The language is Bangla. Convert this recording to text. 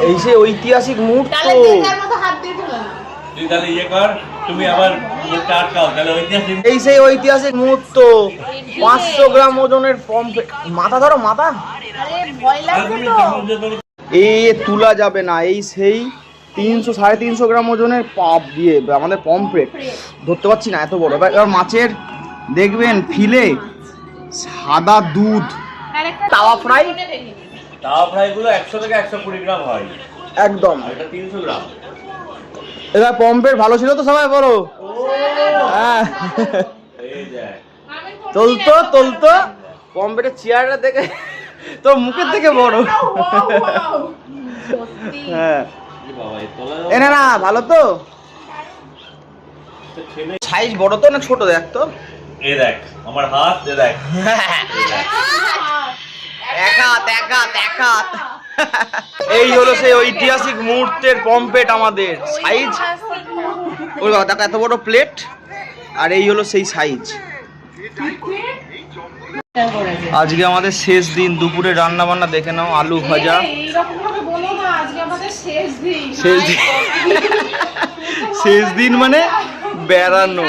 এই সে ঐতিহাসিক মুহূর্ত। এই সেই ঐতিহাসিক মুহূর্ত। 500 গ্রাম ওজনের পমফ্রেট। মাথা ধরো মাথা। এই তুলা যাবে না। এই সেই 300-350 গ্রাম ওজনের পাপ দিয়ে আমাদের পমফ্রেট ধরতে পারছি না, এত বড়। এবার মাছের দেখবেন ফিলে সাদা দুধ। তাওয়া ফ্রাই গুলো 100 থেকে 120 গ্রাম হয় একদম। এটা 300 গ্রাম। এবার পমফ্রেট ভালো ছিল তো সবাই বলো। হ্যাঁ তোলতো পমফ্রেটের চেয়ারটা দেখে তো মুখের থেকে বড়। হ্যাঁ এনে না ভালো তো। সাইজ বড় তো না ছোট দেখ তো। এই দেখ আমার হাত, দেখ এক হাত। এই হলো সেই ঐতিহাসিক মুহূর্তের পমফ্রেট আমাদের। সাইজ ওই বাবা দেখো এত বড় প্লেট। আর এই হলো সেই সাইজ। আজকে আমাদের শেষ দিন। দুপুরে রান্না বান্না দেখে নাও। আলু ভাজা। শেষ দিন মানে বেড়ানো।